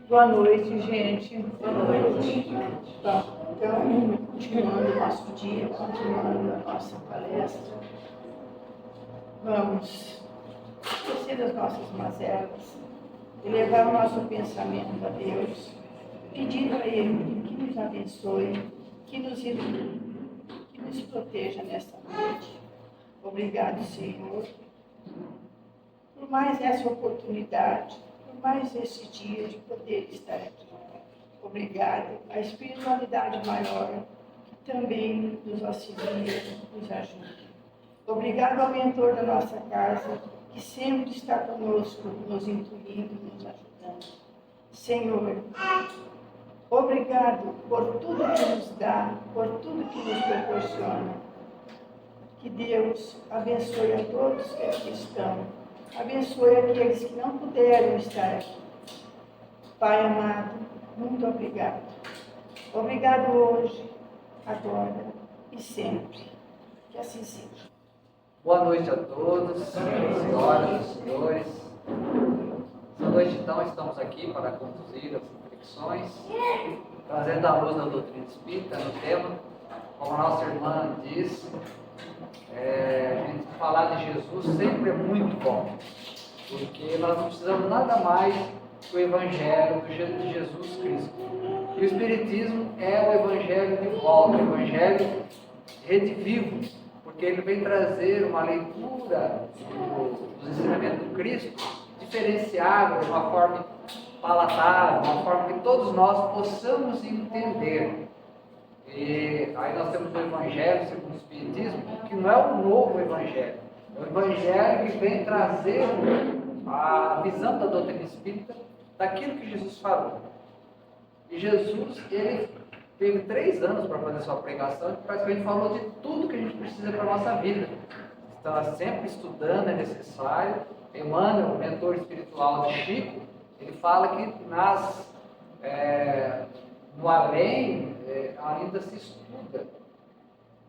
Boa noite, gente. Boa noite. Tá. Então, continuando o nosso dia, continuando a nossa palestra, vamos esquecer das nossas mazelas e levar o nosso pensamento a Deus, pedindo a Ele que nos abençoe, que nos ilumine, que nos proteja nesta noite. Obrigado, Senhor, por mais essa oportunidade, por mais esse dia de poder estar aqui. Obrigado à espiritualidade maior, que também nos auxilia, nos ajuda. Obrigado ao mentor da nossa casa, que sempre está conosco, nos intuindo, nos ajudando. Senhor, obrigado por tudo que nos dá, por tudo que nos proporciona. Que Deus abençoe a todos que aqui estão. Abençoe aqueles que não puderam estar aqui. Pai amado, muito obrigado. Obrigado hoje, agora e sempre. Que assim seja. Boa noite a todos, senhoras e senhores. Essa noite, então, estamos aqui para conduzir as reflexões, trazendo a luz da doutrina espírita no tema. Como a nossa irmã disse, a gente falar de Jesus sempre é muito bom, porque nós não precisamos nada mais do Evangelho de Jesus Cristo. E o Espiritismo é o Evangelho de volta, o Evangelho redivivo, porque ele vem trazer uma leitura dos ensinamentos do Cristo diferenciada, de uma forma palatável, de uma forma que todos nós possamos entender. E aí nós temos o Evangelho segundo o Espiritismo, que não é o novo Evangelho, é o Evangelho que vem trazer a visão da doutrina espírita daquilo que Jesus falou. E Jesus, ele teve 3 anos para fazer sua pregação e praticamente falou de tudo que a gente precisa para a nossa vida. Está sempre estudando, é necessário. Emmanuel, o mentor espiritual de Chico, ele fala que no além ainda se estuda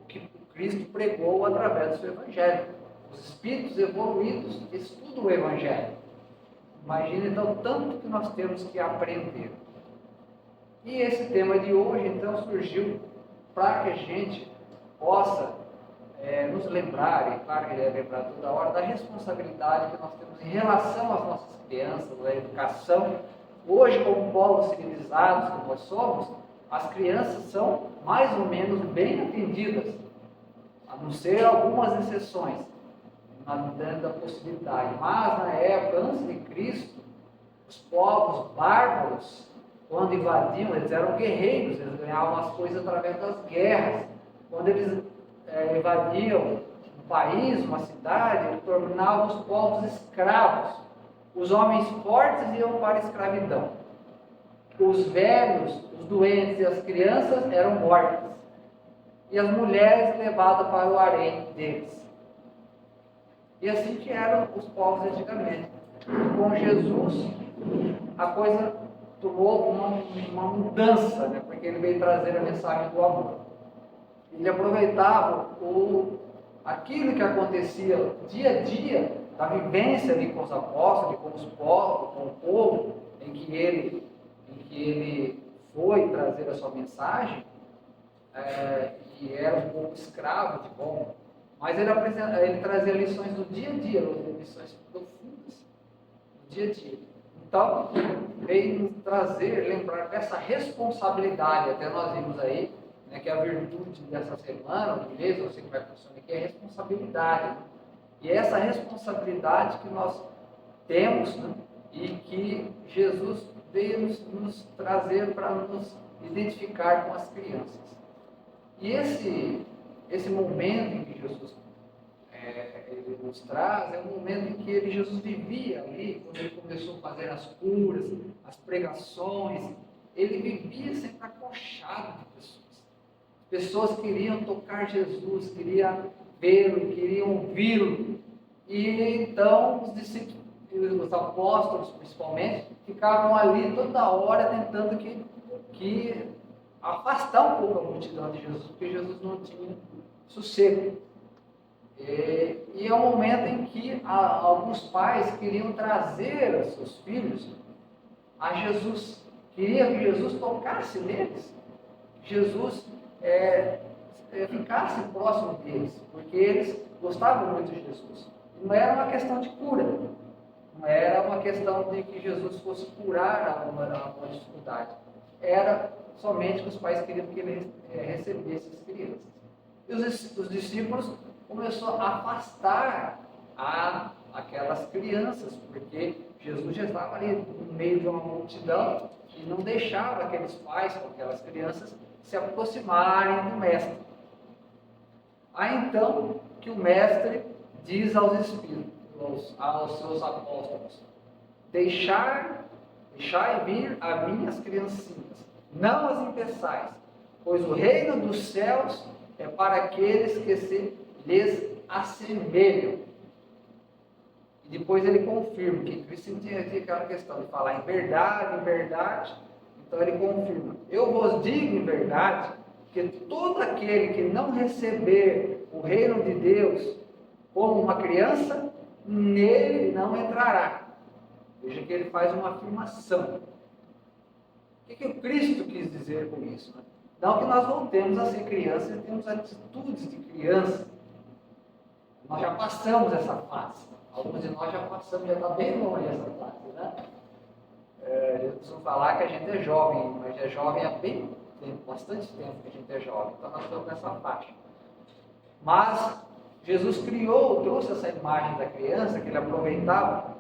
o que Cristo pregou através do seu Evangelho. Os espíritos evoluídos estudam o Evangelho. Imagina então tanto que nós temos que aprender. E esse tema de hoje então surgiu para que a gente possa nos lembrar, e claro que ele é lembrado toda hora, da responsabilidade que nós temos em relação às nossas crianças, da educação. Hoje, como povos civilizados que nós somos, as crianças são mais ou menos bem atendidas, a não ser algumas exceções, dentro da possibilidade. Mas na época, antes de Cristo, os povos bárbaros, quando invadiam, eles eram guerreiros, eles ganhavam as coisas através das guerras. Quando eles invadiam um país, uma cidade, eles tornavam os povos escravos. Os homens fortes iam para a escravidão. Os velhos, os doentes e as crianças eram mortas. E as mulheres levadas para o harém deles. E assim que eram os povos antigamente. Com Jesus, a coisa tomou uma mudança, né? Porque ele veio trazer a mensagem do amor. Ele aproveitava aquilo que acontecia dia a dia, da vivência ali com os apóstolos, com os povos, com o povo, em que ele foi trazer a sua mensagem, e era um povo escravo de bom, mas ele trazia lições do dia a dia, lições profundas do dia a dia. Então, veio nos trazer, lembrar dessa responsabilidade, até nós vimos aí, né, que a virtude dessa semana, do mês, eu sei que vai funcionar aqui, é a responsabilidade. Né? E é essa responsabilidade que nós temos, né, e que Jesus veio nos trazer para nos identificar com as crianças. E esse momento em que Jesus ele nos traz, é um momento em que Jesus vivia ali, quando ele começou a fazer as curas, as pregações, ele vivia sempre acochado de pessoas. Pessoas queriam tocar Jesus, queriam vê-lo, queriam ouvi-lo. E então os discípulos, os apóstolos principalmente, ficavam ali toda hora tentando que afastar um pouco a multidão de Jesus, porque Jesus não tinha sossego. E é um momento em que alguns pais queriam trazer os seus filhos a Jesus. queria que Jesus tocasse neles, que Jesus ficasse próximo deles, porque eles gostavam muito de Jesus. Não era uma questão de cura, não era uma questão de que Jesus fosse curar alguma dificuldade, era somente que os pais queriam que ele recebesse as crianças. E os discípulos começaram a afastar aquelas crianças, porque Jesus já estava ali no meio de uma multidão e não deixava aqueles pais com aquelas crianças se aproximarem do mestre. Aí então que o mestre diz aos espíritos, aos seus apóstolos: deixai vir a minhas criancinhas, não as impeçais, pois o reino dos céus é para aqueles que se lhes assemelham. E depois ele confirma que Cristo tinha aquela questão de falar em verdade, então ele confirma: eu vos digo em verdade, que todo aquele que não receber o reino de Deus como uma criança, nele não entrará. Veja que ele faz uma afirmação. O que o Cristo quis dizer com isso? Não que nós voltemos a ser crianças e temos atitudes de criança. Nós já passamos essa fase. Alguns de nós já passamos, já está bem longe essa fase, né? Eu costumo falar que a gente é jovem, mas é jovem há bastante tempo que a gente é jovem. Então nós estamos nessa faixa. Mas Jesus trouxe essa imagem da criança, que ele aproveitava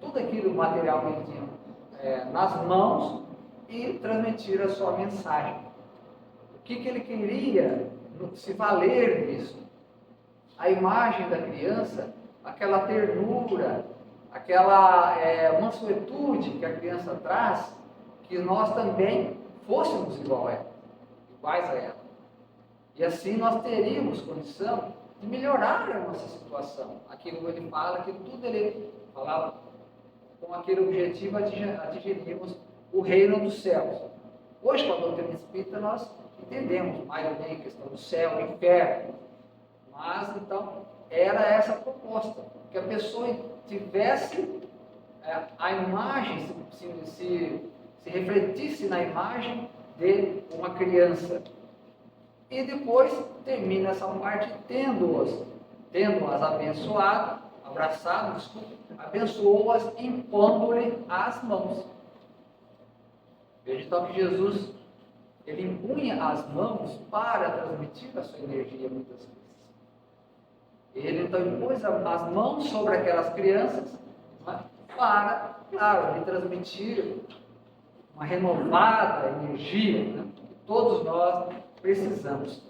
tudo aquilo material que ele tinha nas mãos e transmitir a sua mensagem. O que ele queria se valer disso? A imagem da criança, aquela ternura, aquela mansuetude que a criança traz, que nós também fôssemos iguais a ela. E assim nós teríamos condição de melhorar a nossa situação. Aquilo que ele fala, que tudo ele falava com aquele objetivo atingirmos o reino dos céus. Hoje, com a doutrina espírita, nós entendemos mais ou menos a questão do céu, do inferno. Mas, então, era essa a proposta, que a pessoa tivesse a imagem, se refletisse na imagem de uma criança. E depois termina essa parte tendo-as abençoou-as impondo-lhe as mãos. Veja então que Jesus, ele impunha as mãos para transmitir a sua energia muitas vezes. Ele então impôs as mãos sobre aquelas crianças, né, para, claro, lhe transmitir uma renovada energia, né, que todos nós precisamos.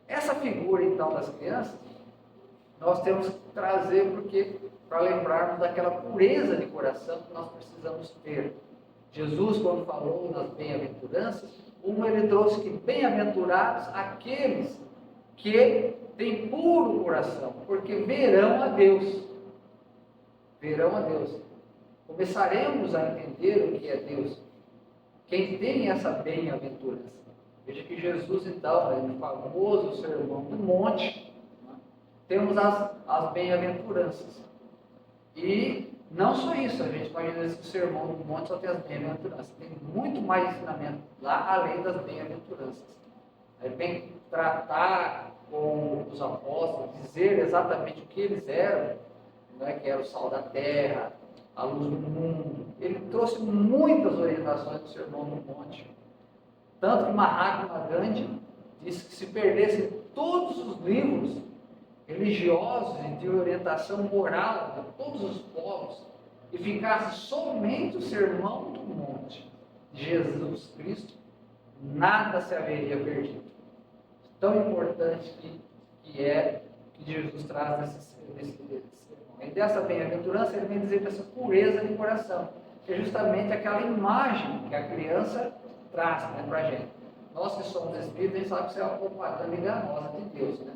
Essa figura então das crianças, nós temos que trazer para lembrarmos daquela pureza de coração que nós precisamos ter. Jesus, quando falou das bem-aventuranças, ele trouxe que bem-aventurados aqueles que têm puro coração, porque verão a Deus. Verão a Deus. Começaremos a entender o que é Deus. Quem tem essa bem-aventurança. Veja que Jesus, então, no famoso Sermão do Monte, né, temos as bem-aventuranças. E não só isso, a gente imagina que o Sermão do Monte só tem as bem-aventuranças. Tem muito mais ensinamento lá, além das bem-aventuranças. Aí vem tratar com os apóstolos, dizer exatamente o que eles eram, né, que era o sal da terra, a luz do mundo. Ele trouxe muitas orientações do Sermão do Monte. Tanto que Mahatma Gandhi disse que se perdessem todos os livros religiosos e de orientação moral de todos os povos e ficasse somente o Sermão do Monte de Jesus Cristo, nada se haveria perdido. Tão importante que é que Jesus traz nesse sermão. E dessa bem-aventurança ele vem dizer dessa pureza de coração, que é justamente aquela imagem que a criança traz, né, para a gente. Nós que somos espíritos, a gente sabe que isso é uma propaganda enganosa de Deus, né?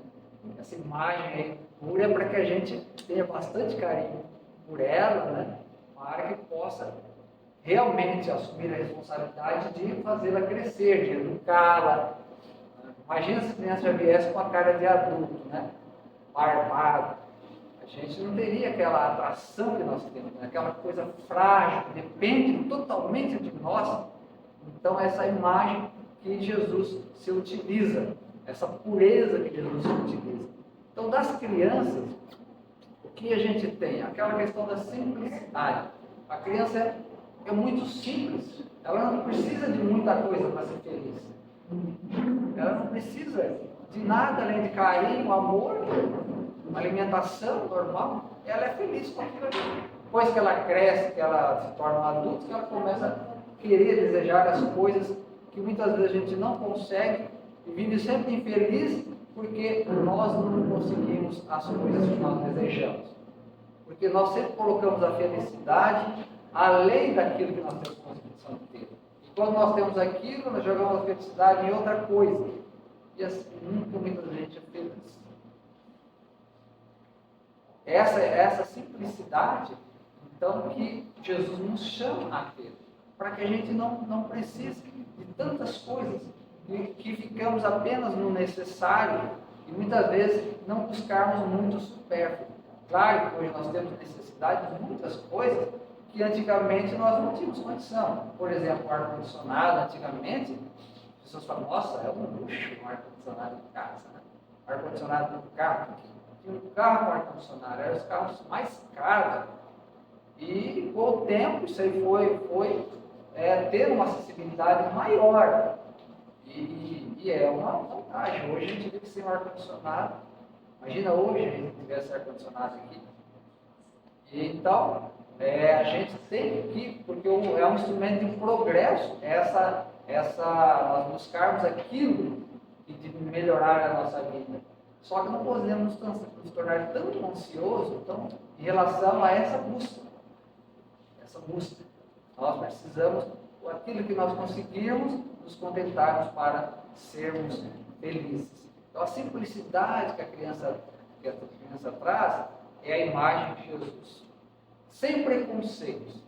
Essa imagem aí pura é para que a gente tenha bastante carinho por ela, né? Para que possa realmente assumir a responsabilidade de fazê-la crescer, de educá-la. Imagina se a criança já viesse com a cara de adulto, né? Barbado. A gente não teria aquela atração que nós temos, né? Aquela coisa frágil, que depende totalmente de nós, Então, essa imagem que Jesus se utiliza, essa pureza que Jesus se utiliza. Então, das crianças, o que a gente tem? Aquela questão da simplicidade. A criança é muito simples, ela não precisa de muita coisa para ser feliz. Ela não precisa de nada além de carinho, amor, uma alimentação normal. Ela é feliz com aquilo ali. Depois que ela cresce, que ela se torna um adulto, que ela começa a querer, desejar as coisas que muitas vezes a gente não consegue e vive sempre infeliz porque nós não conseguimos as coisas que nós desejamos. Porque nós sempre colocamos a felicidade além daquilo que nós temos condição de ter. E quando nós temos aquilo, nós jogamos a felicidade em outra coisa. E assim, nunca muita gente é feliz. Essa simplicidade, então, que Jesus nos chama a ter. Para que a gente não precise de tantas coisas, que ficamos apenas no necessário e muitas vezes não buscarmos muito supérfluo. Claro que hoje nós temos necessidade de muitas coisas que antigamente nós não tínhamos condição. Por exemplo, o ar-condicionado, antigamente, as pessoas falam, nossa, é um luxo um ar-condicionado em casa, né? Ar-condicionado no carro, tinha um carro com ar-condicionado, eram os carros mais caros. E com o tempo isso aí foi ter uma acessibilidade maior. E é uma vantagem. Hoje a gente vive sem um ar-condicionado. Imagina hoje a gente tivesse ar-condicionado aqui. E então, a gente tem que, porque é um instrumento de progresso, nós buscarmos aquilo e de melhorar a nossa vida. Só que não podemos nos tornar tão ansiosos em relação a essa busca. Nós precisamos, aquilo que nós conseguirmos, nos contentarmos para sermos felizes. Então, a simplicidade que a criança traz é a imagem de Jesus. Sem preconceitos.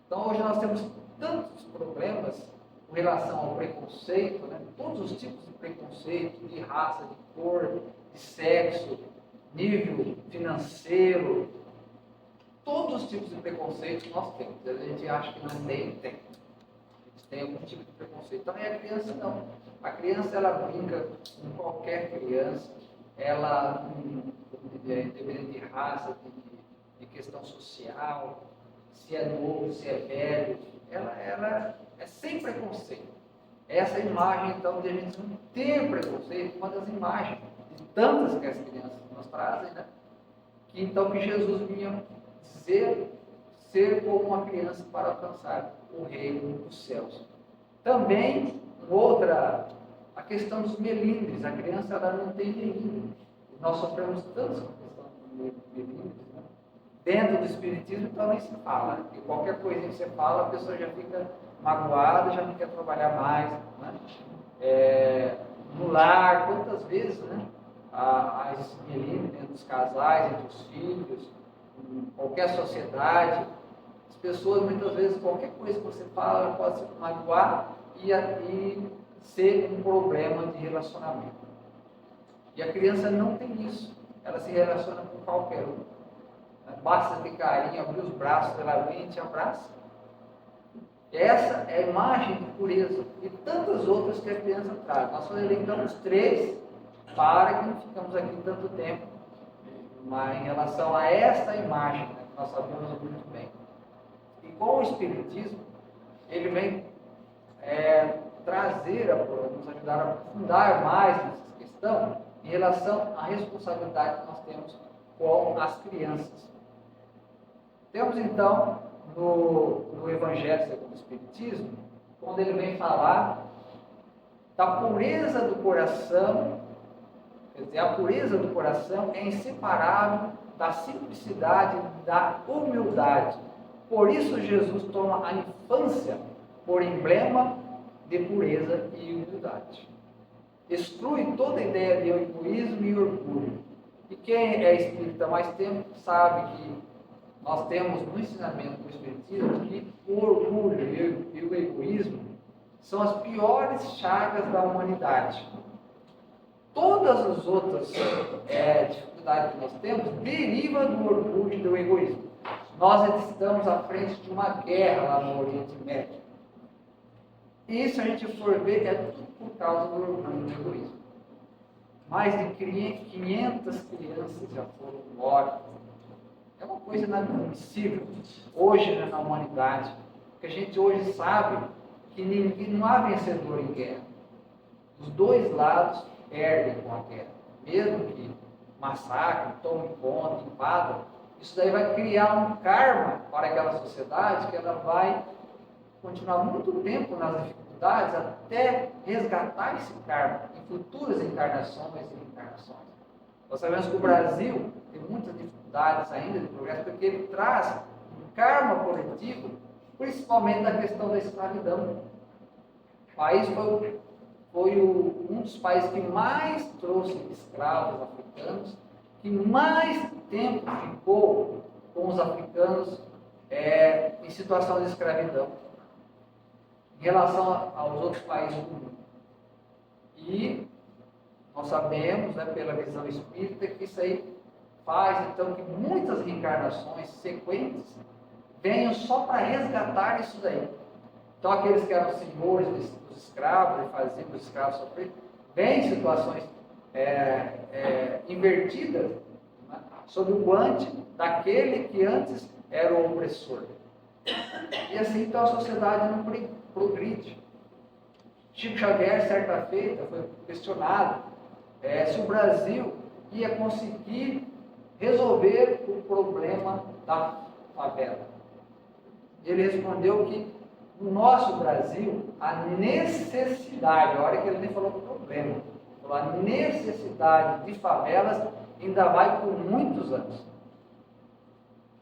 Então, hoje nós temos tantos problemas com relação ao preconceito, né? Todos os tipos de preconceito, de raça, de cor, de sexo, nível financeiro, todos os tipos de preconceito que nós temos. A gente acha que não tem. A gente tem algum tipo de preconceito. Então, a criança não. A criança, ela brinca com qualquer criança, ela, dependendo de raça, de questão social, se é novo, se é velho, ela é sem preconceito. Essa imagem, então, de a gente não ter preconceito, uma das imagens de tantas que as crianças nos trazem, né? Que Jesus vinha ser como uma criança para alcançar o reino dos céus. Também, a questão dos melindres. A criança, ela não tem melindre. Nós sofremos tanto com a questão dos melindres, né? Dentro do Espiritismo, então, nem se fala. Porque qualquer coisinha que você fala, a pessoa já fica magoada, já não quer trabalhar mais, né? No lar, quantas vezes, né? As melindres dentro dos casais, entre os filhos, em qualquer sociedade, as pessoas muitas vezes, qualquer coisa que você fala, pode se magoar e ser um problema de relacionamento. E a criança não tem isso, ela se relaciona com qualquer um. Basta ter carinho, abrir os braços, ela vem e te abraça. Essa é a imagem de pureza e tantas outras que a criança traz. Nós só elencamos 3 para que não ficamos aqui tanto tempo, mas em relação a esta imagem, né, que nós sabemos muito bem. E com o Espiritismo, ele vem nos ajudar a aprofundar mais nessa questão em relação à responsabilidade que nós temos com as crianças. Temos então no Evangelho segundo o Espiritismo, quando ele vem falar da pureza do coração. Quer dizer, a pureza do coração é inseparável da simplicidade e da humildade. Por isso Jesus toma a infância por emblema de pureza e humildade. Exclui toda ideia de egoísmo e orgulho. E quem é espírita há mais tempo sabe que nós temos no ensinamento do Espiritismo que o orgulho e o egoísmo são as piores chagas da humanidade. Todas as outras dificuldades que nós temos derivam do orgulho e do egoísmo. Nós estamos à frente de uma guerra lá no Oriente Médio. E se a gente for ver, é tudo por causa do orgulho e do egoísmo. Mais de 500 crianças já foram mortas. É uma coisa inadmissível hoje, né, na humanidade. Porque a gente hoje sabe que não há vencedor em guerra. Os dois lados perdem com a guerra. Mesmo que massacre, tome conta, invadam, isso daí vai criar um karma para aquela sociedade que ela vai continuar muito tempo nas dificuldades até resgatar esse karma em futuras encarnações e reencarnações. Nós sabemos que o Brasil tem muitas dificuldades ainda de progresso porque ele traz um karma coletivo, principalmente na questão da escravidão. O país foi um dos países que mais trouxe escravos africanos, que mais tempo ficou com os africanos em situação de escravidão, em relação aos outros países do mundo. E nós sabemos, né, pela visão espírita, que isso aí faz então que muitas reencarnações sequentes venham só para resgatar isso daí. Então aqueles que eram senhores dos escravos e faziam os escravos sofrer, vêm em situações invertidas, né, sob o guante daquele que antes era o opressor. E assim então a sociedade não progride. Chico Xavier, certa feita, foi questionado se o Brasil ia conseguir resolver o problema da favela. Ele respondeu que no nosso Brasil, a necessidade, a hora que ele nem falou problema, falou a necessidade de favelas ainda vai por muitos anos.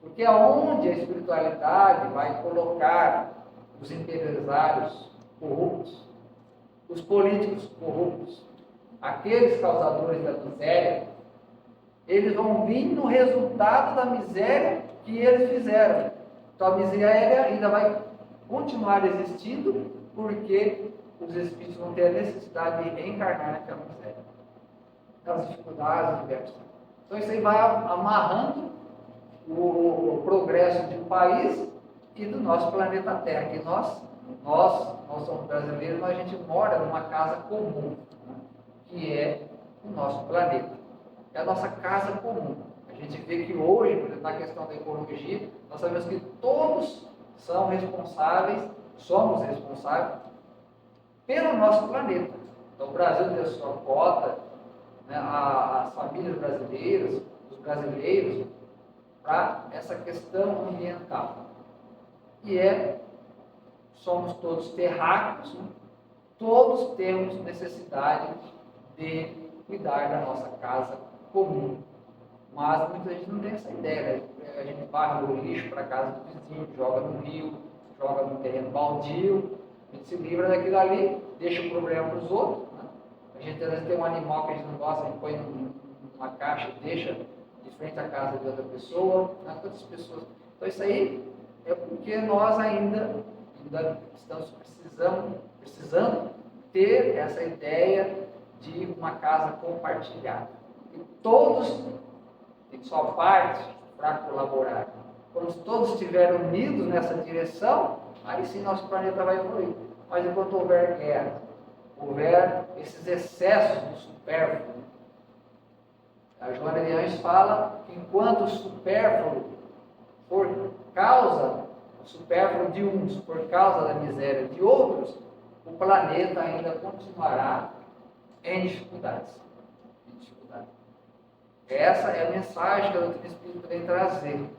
Porque aonde a espiritualidade vai colocar os empresários corruptos, os políticos corruptos, aqueles causadores da miséria, eles vão vir no resultado da miséria que eles fizeram. Então a miséria ainda vai continuar existindo porque os espíritos vão ter a necessidade de reencarnar naquela miséria, nas dificuldades diversas. Então isso aí vai amarrando o progresso de um país e do nosso planeta Terra, que nós somos brasileiros, mas a gente mora numa casa comum, né, que é o nosso planeta. É a nossa casa comum. A gente vê que hoje, por exemplo, na questão da ecologia, nós sabemos que todos somos responsáveis pelo nosso planeta. Então o Brasil tem a sua cota, né, as famílias brasileiras, os brasileiros, para essa questão ambiental. E somos todos terráqueos, né? Todos temos necessidade de cuidar da nossa casa comum. Mas muita gente não tem essa ideia, né? A gente varre o lixo para a casa do vizinho, joga no rio, joga no terreno baldio, a gente se livra daquilo ali, deixa o problema para os outros, né? A gente às vezes tem um animal que a gente não gosta, a gente põe numa caixa e deixa de frente à casa de outra pessoa, né? Quantas pessoas. Então isso aí é porque nós ainda estamos precisando ter essa ideia de uma casa compartilhada. E todos têm sua parte para colaborar. Quando todos estiverem unidos nessa direção, aí sim nosso planeta vai evoluir. Mas enquanto houver guerra, houver esses excessos do supérfluo, a Joana de Anjos fala que enquanto o supérfluo por causa, o supérfluo de uns por causa da miséria de outros, o planeta ainda continuará em dificuldades. Essa é a mensagem que a doutrina espírita vem trazer.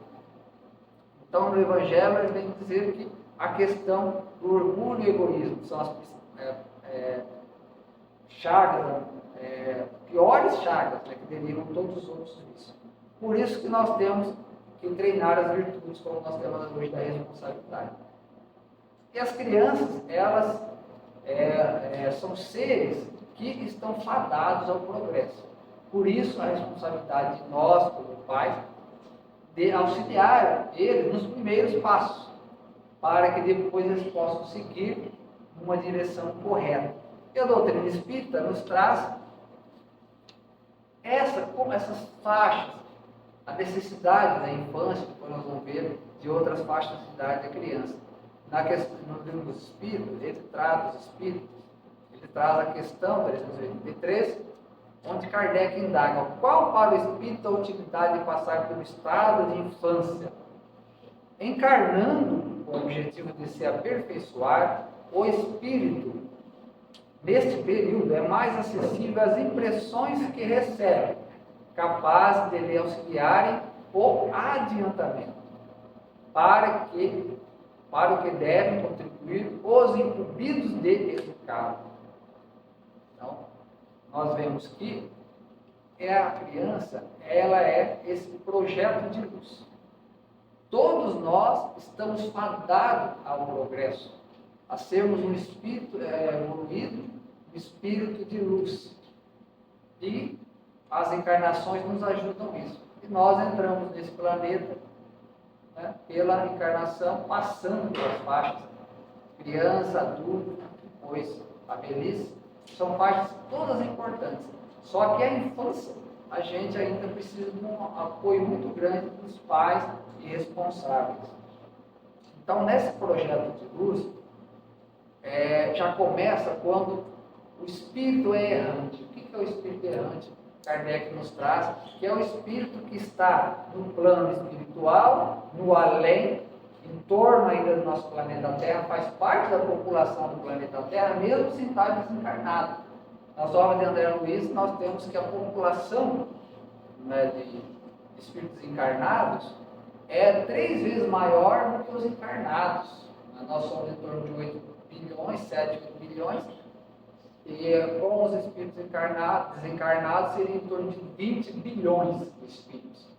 Então, no Evangelho, ele vem dizer que a questão do orgulho e egoísmo são as chagas, piores chagas, né, que derivam todos os outros vícios. Por isso que nós temos que treinar as virtudes, como nós temos hoje da responsabilidade. E as crianças, elas são seres que estão fadados ao progresso. Por isso, a responsabilidade de nós, como pais, de auxiliar eles nos primeiros passos, para que depois eles possam seguir numa direção correta. E a doutrina espírita nos traz como essas faixas, a necessidade da infância, depois nós vamos ver, de outras faixas de idade da criança. no livro dos Espíritos, ele trata os Espíritos, ele traz a questão 383, onde Kardec indaga qual para o Espírito a utilidade de passar pelo estado de infância. Encarnando com o objetivo de se aperfeiçoar, o Espírito, neste período, é mais acessível às impressões que recebe, capazes de lhe auxiliarem o adiantamento, para o que devem contribuir os incumbidos de educar. Então, nós vemos que a criança, ela é esse projeto de luz. Todos nós estamos fadados ao progresso, a sermos um espírito evoluído, um espírito de luz. E as encarnações nos ajudam nisso. E nós entramos nesse planeta, né, pela encarnação, passando pelas faixas criança, adulto, depois a velhice, são faixas todas importantes. Só que a infância, a gente ainda precisa de um apoio muito grande dos pais e responsáveis. Então, nesse projeto de luz, já começa quando o espírito é errante. O que é o espírito errante? Kardec nos traz que é o espírito que está no plano espiritual, no além, em torno ainda do nosso planeta Terra, faz parte da população do planeta Terra, mesmo sem estar desencarnado. Nas obras de André Luiz, nós temos que a população, né, de espíritos encarnados é 3 vezes maior do que os encarnados. Nós somos em torno de 8 bilhões, 7, 8 bilhões, e com os espíritos desencarnados seria em torno de 20 bilhões de espíritos.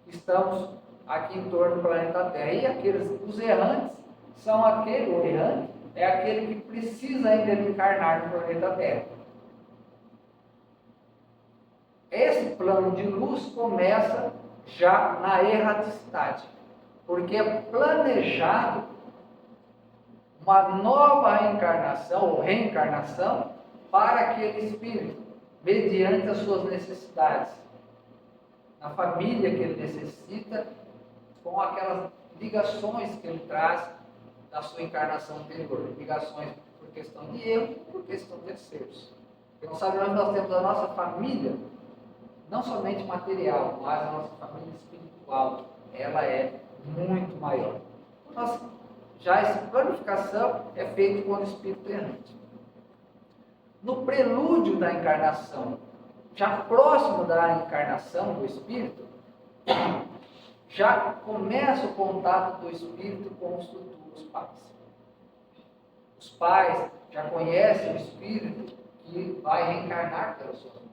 Estamos aqui em torno do planeta Terra. E os errantes são o errante é aquele que precisa ainda encarnar no planeta Terra. Esse plano de luz começa já na erraticidade, porque é planejado uma nova reencarnação ou reencarnação para aquele espírito, mediante as suas necessidades, na família que ele necessita, com aquelas ligações que ele traz da sua encarnação anterior, ligações por questão de erro, por questão de terceiros. Então, sabemos que nós temos a nossa família, não somente material, mas a nossa família espiritual, ela é muito maior. Já essa planificação é feita com o espírito errante. No prelúdio da encarnação, já próximo da encarnação do espírito, já começa o contato do espírito com os futuros pais. Os pais já conhecem o espírito que vai reencarnar pelas suas mãos.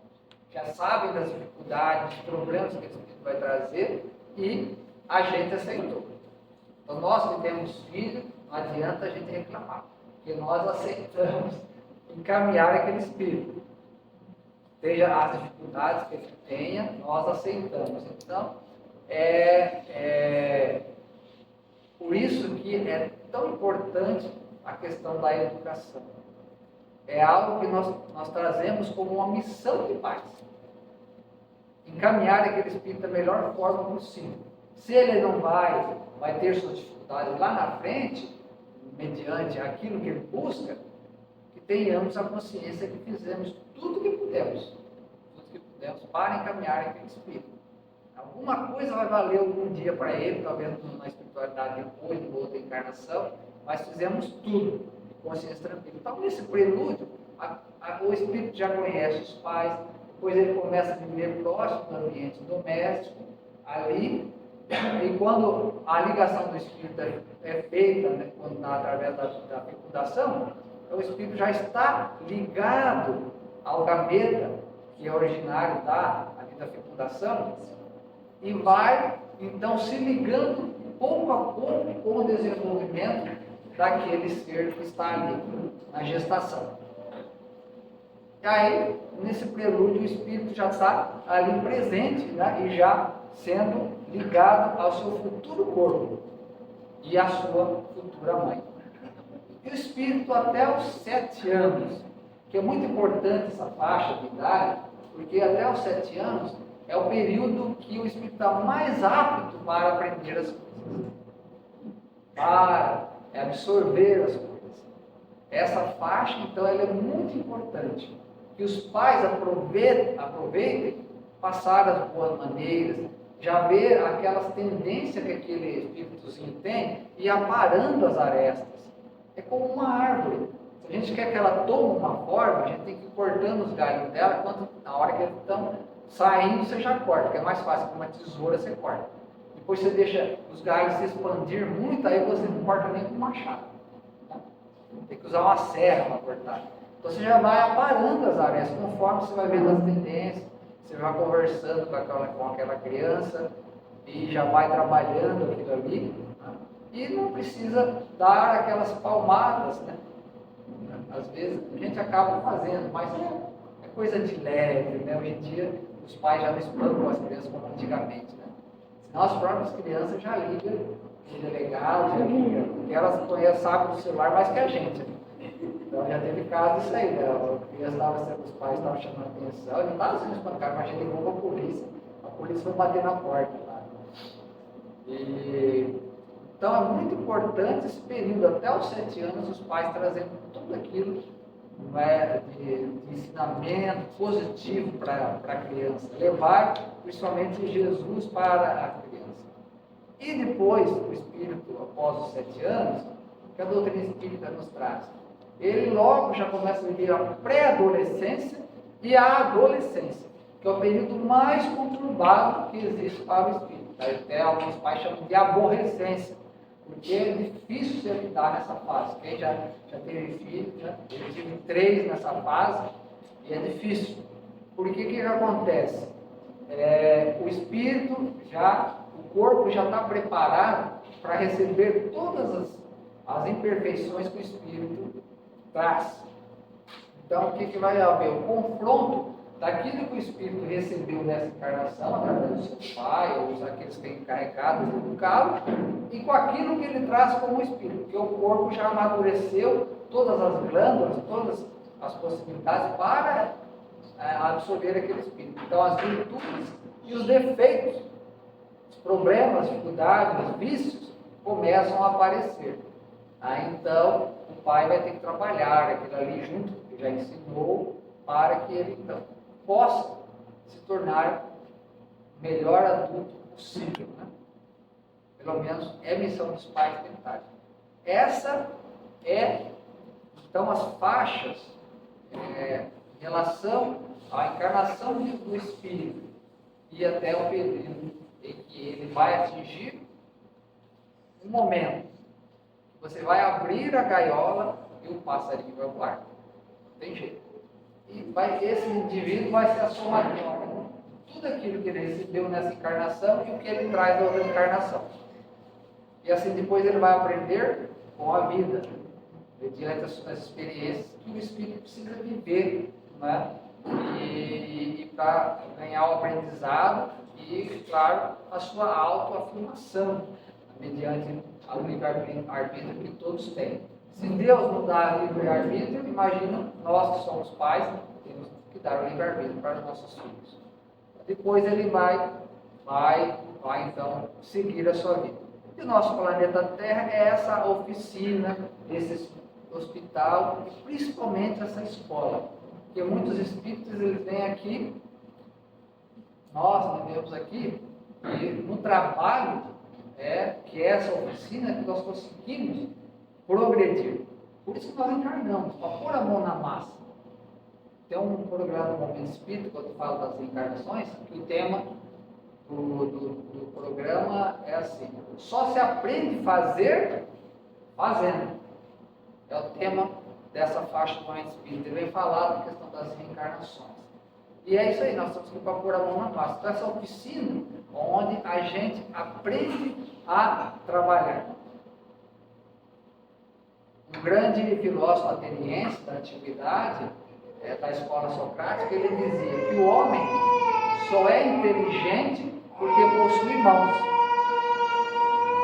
Já sabem das dificuldades, dos problemas que esse espírito vai trazer e a gente aceitou. Então, nós que temos filhos, não adianta a gente reclamar, porque nós aceitamos encaminhar aquele espírito. Seja as dificuldades que ele tenha, nós aceitamos. Então, por isso que é tão importante a questão da educação. É algo que nós trazemos como uma missão de pais. Encaminhar aquele espírito da melhor forma possível. Se ele não vai ter suas dificuldades lá na frente, mediante aquilo que ele busca, que tenhamos a consciência que fizemos tudo que pudemos para encaminhar aquele espírito. Alguma coisa vai valer algum dia para ele, talvez na espiritualidade depois, de outra encarnação, mas fizemos tudo, de consciência tranquila. Então, nesse prelúdio, o espírito já conhece os pais, depois ele começa a viver próximo do ambiente doméstico, ali, e quando a ligação do espírito é feita, né, através da fecundação, o espírito já está ligado ao gameta, que é originário da fecundação, e vai, então, se ligando pouco a pouco com o desenvolvimento daquele ser que está ali, na gestação. E aí, nesse prelúdio, o espírito já está ali presente, né, e já sendo ligado ao seu futuro corpo e à sua futura mãe. E o espírito até os 7 anos, que é muito importante essa faixa de idade, porque até os 7 anos é o período que o espírito está mais apto para aprender as coisas, para é absorver as coisas. Essa faixa, então, ela é muito importante. Que os pais aproveitem passar as boas maneiras, já ver aquelas tendências que aquele espíritozinho tem e aparando as arestas. É como uma árvore. Se a gente quer que ela tome uma forma, a gente tem que ir cortando os galhos dela, quando, na hora que eles estão saindo, você já corta, que é mais fácil, com uma tesoura você corta. Depois você deixa os galhos se expandir muito, aí você não corta nem com machado. Né? Tem que usar uma serra para cortar. Então você já vai aparando as arestas, conforme você vai vendo as tendências, você vai conversando com aquela criança e já vai trabalhando aquilo ali. Né? E não precisa dar aquelas palmadas, né? Às vezes a gente acaba fazendo, mas é coisa de leve, né? Hoje em dia os pais já não espancam as crianças como antigamente, né? Senão as próprias crianças já ligam de delegado, já ligam, porque elas sabem do celular mais que a gente. Né? Então já teve caso disso aí, né? A criança os pais estavam chamando a atenção, ele não estava sendo espancado, mas ele ligou para a polícia foi bater na porta lá. Então é muito importante esse período, até os 7 anos, os pais trazendo tudo aquilo, né, de ensinamento positivo para a criança, levar principalmente Jesus para a criança. E depois, o espírito, após os 7 anos, que a doutrina espírita nos traz, ele logo já começa a viver a pré-adolescência e a adolescência, que é o período mais conturbado que existe para o espírito. Até alguns pais chamam de aborrecência, porque é difícil se lidar nessa fase. Quem já teve filho, né? Eu tive 3 nessa fase, e é difícil. Por que acontece? O espírito o corpo já está preparado para receber todas as imperfeições que o espírito traz. Então, o que vai haver? O confronto daquilo que o espírito recebeu nessa encarnação, através do seu pai, ou aqueles que encarregados do educá-lo, e com aquilo que ele traz como espírito, porque o corpo já amadureceu todas as glândulas, todas as possibilidades para absorver aquele espírito. Então, as virtudes e os defeitos, os problemas, dificuldades, os vícios, começam a aparecer. Então, o pai vai ter que trabalhar aquilo ali junto, que já ensinou, para que ele, então, possa se tornar o melhor adulto possível. Né? Pelo menos é missão dos pais tentarem. Essa então, as faixas em relação à encarnação do espírito e até o período em que ele vai atingir um momento. Você vai abrir a gaiola e o passarinho vai voar. Não tem jeito. E esse indivíduo vai ser a somatória. Tudo aquilo que ele recebeu nessa encarnação e o que ele traz da outra encarnação. E assim depois ele vai aprender com a vida, mediante as experiências que o espírito precisa viver, né? E para ganhar o aprendizado e, claro, a sua autoafirmação, mediante o livre-arbítrio que todos têm. Se Deus nos dá livre-arbítrio, imagina nós que somos pais, temos que dar o livre-arbítrio para os nossos filhos. Depois ele vai então seguir a sua vida. E o nosso planeta Terra é essa oficina, esse hospital e principalmente essa escola. Porque muitos espíritos eles vêm aqui, nós vivemos aqui, e no trabalho que é essa oficina que nós conseguimos progredir. Por isso que nós encarnamos, para pôr a mão na massa. Tem um programa no Momento Espírita, quando eu falo das encarnações, que o tema do programa é assim: só se aprende a fazer fazendo. É o tema dessa faixa do Momento Espírita. Ele vem falar da questão das reencarnações. E é isso aí, nós estamos aqui para pôr a mão na massa. Então, essa oficina onde a gente aprende a trabalhar. Um grande filósofo ateniense da antiguidade, da escola socrática, ele dizia que o homem só é inteligente porque possui mãos.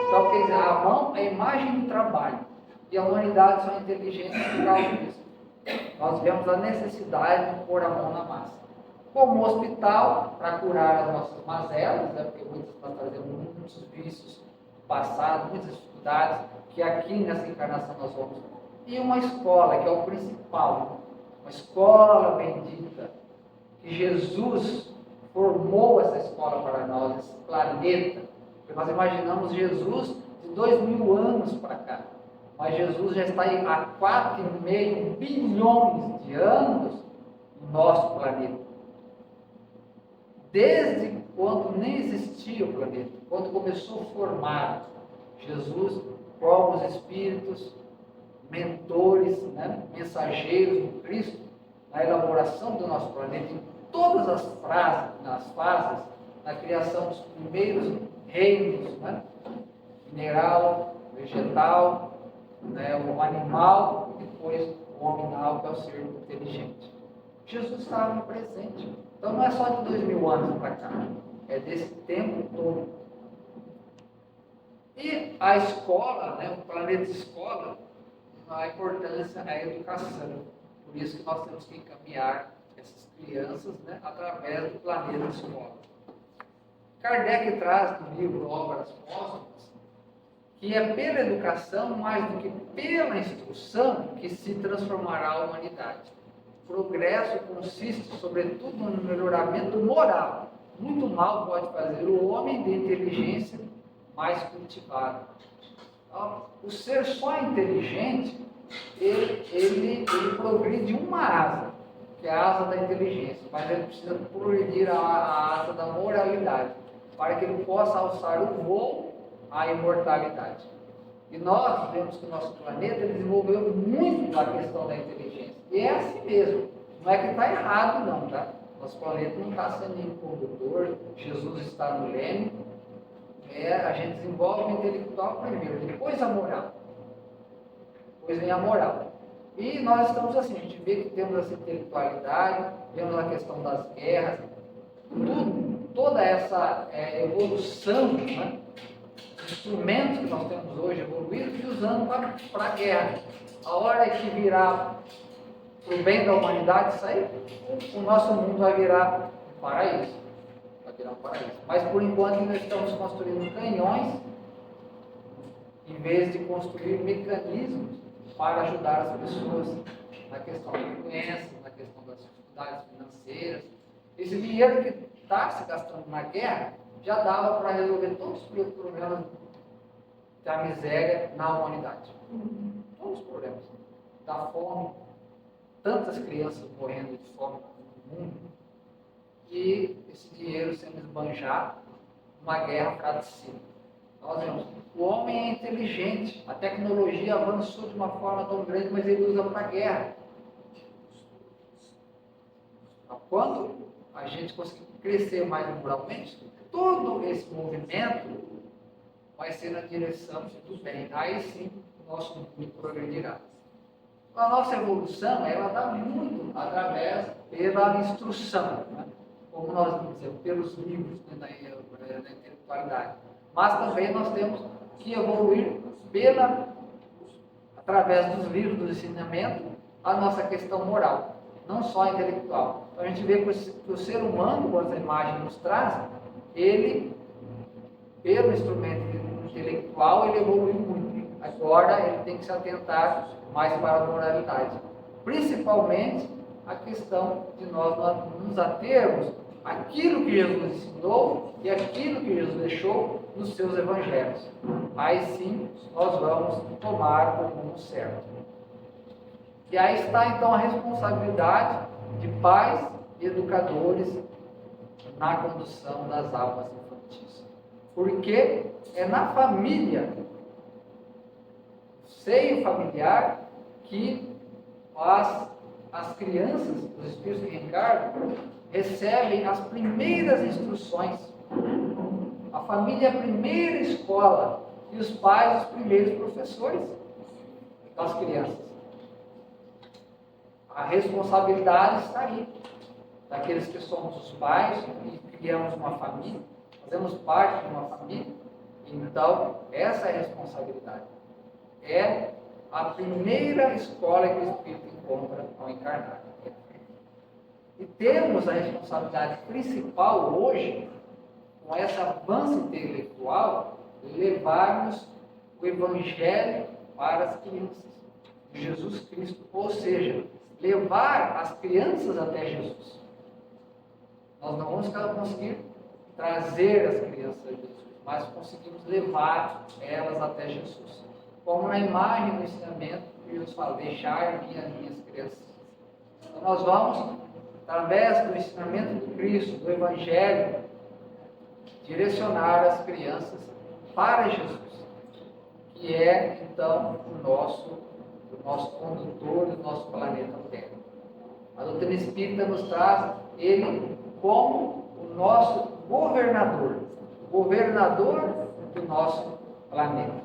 Então, quer dizer, a mão é a imagem do trabalho. E a humanidade só é inteligente por causa disso. Nós vemos a necessidade de pôr a mão na massa. Como hospital, para curar as nossas mazelas, né, porque nós trazemos muitos vícios do passado, muitas dificuldades que aqui nessa encarnação nós vamos, e uma escola, que é o principal, uma escola bendita, que Jesus formou essa escola para nós, esse planeta, porque nós imaginamos Jesus de 2000 anos para cá, mas Jesus já está há 4,5 bilhões de anos no nosso planeta. Desde quando nem existia o planeta, quando começou a formar, Jesus, como os espíritos, mentores, né, mensageiros do Cristo, na elaboração do nosso planeta, em todas as fases, na criação dos primeiros reinos, né, mineral, vegetal, né, o animal, e depois o hominal, que é o ser inteligente. Jesus estava presente. Então não é só de 2000 anos para cá, é desse tempo todo. E a escola, né, o planeta escola, a importância é a educação. Por isso que nós temos que encaminhar essas crianças, né, através do planeta escola. Kardec traz no livro Obras Póstumas que é pela educação, mais do que pela instrução, que se transformará a humanidade. O progresso consiste, sobretudo, no melhoramento moral. Muito mal pode fazer o homem de inteligência mais cultivado. Então, o ser só inteligente, ele progride uma asa, que é a asa da inteligência, mas ele precisa progredir a asa da moralidade, para que ele possa alçar o voo à imortalidade. E nós vemos que o nosso planeta desenvolveu muito a questão da inteligência. E é assim mesmo. Não é que está errado, não, tá? Nosso planeta não está sendo nenhum condutor, Jesus está no leme. A gente desenvolve o intelectual primeiro, depois a moral. Depois vem a moral. E nós estamos assim, a gente vê que temos essa intelectualidade, vemos a questão das guerras, toda essa evolução, né? Instrumentos que nós temos hoje evoluídos e usando para a guerra. A hora que virar para o bem da humanidade, isso aí, o nosso mundo vai virar um paraíso. Vai virar um paraíso. Mas por enquanto nós estamos construindo canhões em vez de construir mecanismos para ajudar as pessoas na questão da doença, na questão das dificuldades financeiras. Esse dinheiro que está se gastando na guerra já dava para resolver todos os problemas da miséria na humanidade. Todos os problemas. Da fome, tantas crianças morrendo de fome no mundo, e esse dinheiro sendo esbanjado numa guerra fratricida. Nós vemos, o homem é inteligente, a tecnologia avançou de uma forma tão grande, mas ele usa para a guerra. Quando a gente conseguir crescer mais moralmente, todo esse movimento vai ser na direção do bem. Aí sim, o nosso mundo progredirá. A nossa evolução, ela dá muito através pela instrução, né? Como nós dizemos, pelos livros, né, na intelectualidade. Mas também nós temos que evoluir através dos livros, do ensinamento, a nossa questão moral, não só intelectual. Então a gente vê que o ser humano, quando a imagem nos traz, ele, pelo instrumento intelectual, ele evoluiu muito. Agora ele tem que se atentar mais para a moralidade. Principalmente a questão de nós nos atermos àquilo que Jesus ensinou e aquilo que Jesus deixou nos seus evangelhos. Aí sim nós vamos tomar o rumo certo. E aí está então a responsabilidade de pais e educadores na condução das almas infantis. Porque é na família, seio familiar, que as crianças, os espíritos que reencarnam, recebem as primeiras instruções. A família é a primeira escola e os pais os primeiros professores das crianças. A responsabilidade está aí, daqueles que somos os pais e criamos uma família, fazemos parte de uma família. Então, essa é a responsabilidade. É a primeira escola que o Espírito encontra ao encarnar. E temos a responsabilidade principal hoje, com esse avanço intelectual, levarmos o Evangelho para as crianças, de Jesus Cristo, ou seja, levar as crianças até Jesus. Nós não vamos conseguir trazer as crianças a Jesus, mas conseguimos levar elas até Jesus. Como na imagem do ensinamento que Jesus fala, deixar-me as minhas crianças. Então nós vamos, através do ensinamento de Cristo, do Evangelho, direcionar as crianças para Jesus, que é então o nosso condutor do nosso planeta Terra. A doutrina espírita nos traz ele como o nosso governador do nosso planeta.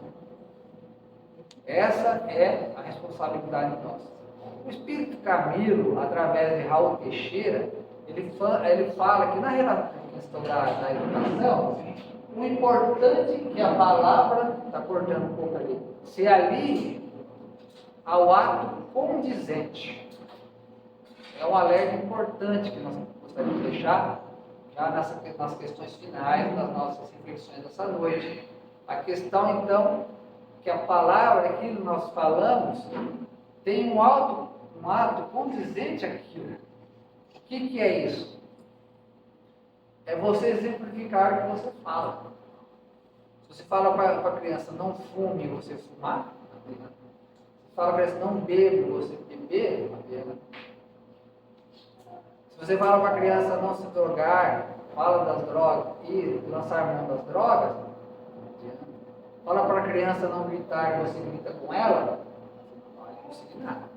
Essa é a responsabilidade nossa. O Espírito Camilo, através de Raul Teixeira, ele fala que na questão da educação, o importante é que a palavra, está cortando um pouco ali, se alie ao ato condizente. É um alerta importante que nós gostaríamos de deixar já nas questões finais das nossas reflexões dessa noite. A questão, então, que a palavra, aquilo que nós falamos, tem um ato condizente àquilo. O que é isso? É você exemplificar o que você fala. Se você fala para a criança, não fume, você fumar, se fala para a criança, não bebe, você beber, se você fala para a criança, não se drogar, fala das drogas e lançar mão das drogas, fala para a criança não gritar e você grita com ela, não vai conseguir nada.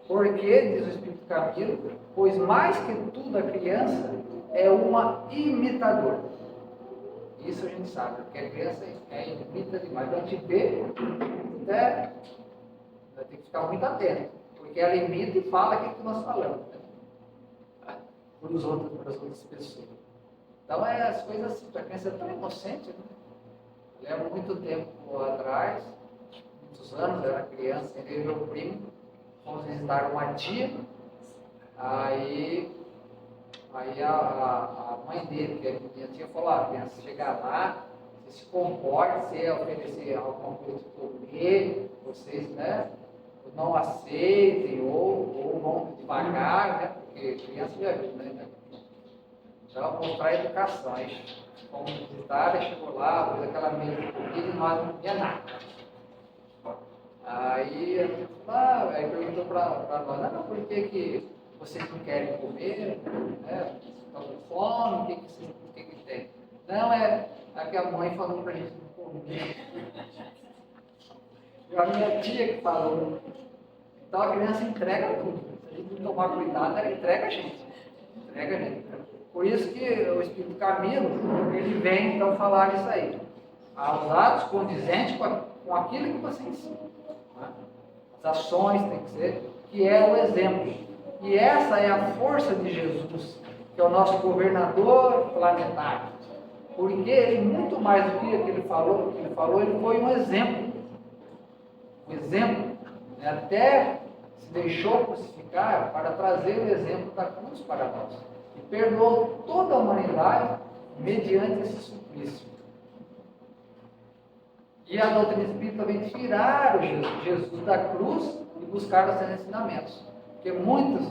Porque, diz o Espírito Camilo, pois mais que tudo a criança é uma imitadora. Isso a gente sabe, porque a criança imita demais. Então a gente vê, até vai ter que ficar muito atento, porque ela imita e fala aquilo que nós falamos, né? Para as outras pessoas. Então as coisas assim, a criança é tão inocente, né? Eu lembro muito tempo atrás, muitos anos, eu era criança, eu e meu primo, fomos visitar uma tia, aí a mãe dele, que é minha tia, falou, a criança chegar lá, você se comporte, se oferecer alguma coisa de comer, vocês, né, não aceitem, ou vão devagar, né, porque criança já viu, né, então mostrar a educação. Aí fomos visitar, chegou lá, fez aquela mesa de comida e nós não comia nada. Aí a gente falou, aí perguntou para nós, não, por que vocês não querem comer? Né? Estão com fome? O que tem? Não, é que a mãe falou para a gente não comer. E a minha tia que falou. Então a criança entrega tudo. Se a gente não tomar cuidado, ela entrega a gente. Por isso que o Espírito Camilo, ele vem então falar isso aí. Aos atos condizentes com aquilo que você ensina. As ações tem que ser, que é o exemplo. E essa é a força de Jesus, que é o nosso governador planetário. Porque ele, muito mais do que ele falou, ele foi um exemplo. Um exemplo. Até se deixou crucificar para trazer o exemplo da cruz para nós. E perdoou toda a humanidade mediante esse suplício. E a doutrina espírita vem tirar Jesus da cruz e buscar os seus ensinamentos. Porque muitos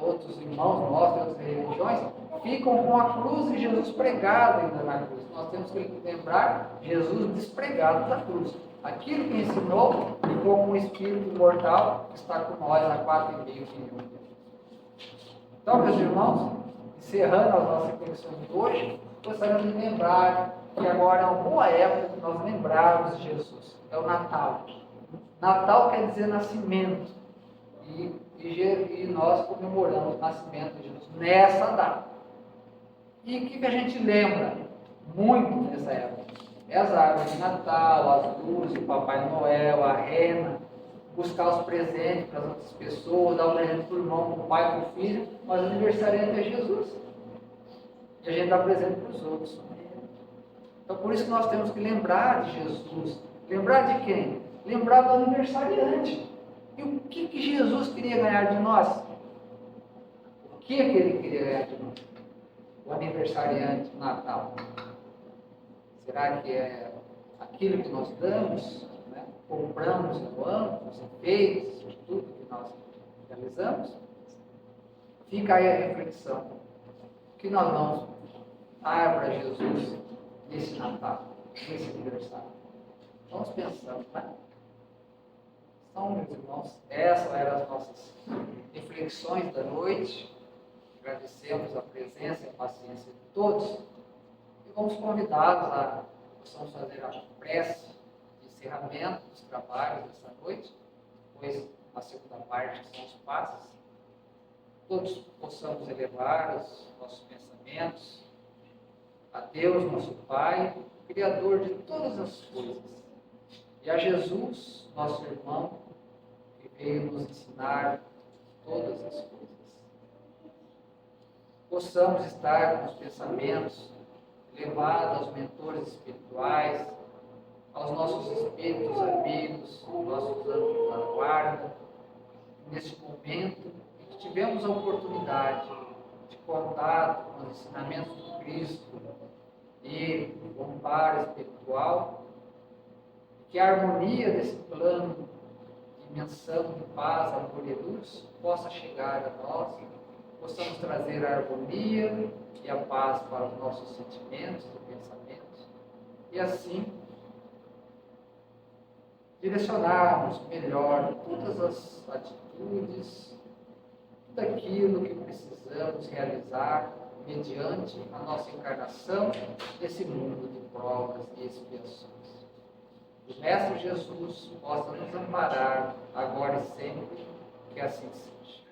outros irmãos nossos, de outras religiões, ficam com a cruz e Jesus pregado ainda na cruz. Nós temos que lembrar Jesus despregado da cruz. Aquilo que ensinou ficou com o Espírito imortal que está com nós há 4,5 milhões de anos. Então, meus irmãos, encerrando as nossas reflexões de hoje, gostaria de lembrar que agora é uma boa época de nós lembrarmos de Jesus. É o Natal. Natal quer dizer nascimento. E nós comemoramos o nascimento de Jesus nessa data. E o que a gente lembra muito nessa época? É as árvores de Natal, as luzes, o Papai Noel, a rena, buscar os presentes para as outras pessoas, dar o presente para o irmão, para o pai, para o filho, mas o aniversariante é Jesus. E a gente dá presente para os outros. Então por isso que nós temos que lembrar de Jesus. Lembrar de quem? Lembrar do aniversariante. E o que Jesus queria ganhar de nós? O que ele queria ganhar de nós? O aniversariante, o Natal. Será que é aquilo que nós damos, né? Compramos, doamos, os enfeites, tudo que nós realizamos, fica aí a reflexão. O que nós vamos dar para Jesus nesse Natal, nesse aniversário? Vamos pensando, né? Então, meus irmãos, essas eram as nossas reflexões da noite. Agradecemos a presença e a paciência de todos e vamos convidá-los a possamos fazer a prece de encerramento dos trabalhos dessa noite, depois a segunda parte que são os passos. Todos possamos elevar os nossos pensamentos a Deus, nosso Pai, Criador de todas as coisas, e a Jesus, nosso irmão, que veio nos ensinar todas as coisas. Possamos estar com os pensamentos elevados aos mentores espirituais, aos nossos espíritos amigos, nossos anjos da guarda, nesse momento em que tivemos a oportunidade de contato com os ensinamentos do Cristo e o amparo espiritual, que a harmonia desse plano de dimensão de paz, amor e luz possa chegar a nós, possamos trazer a harmonia e a paz para os nossos sentimentos e pensamentos, e assim direcionarmos melhor todas as atitudes, tudo aquilo que precisamos realizar mediante a nossa encarnação nesse mundo de provas e expiações. O Mestre Jesus possa nos amparar agora e sempre, que assim seja.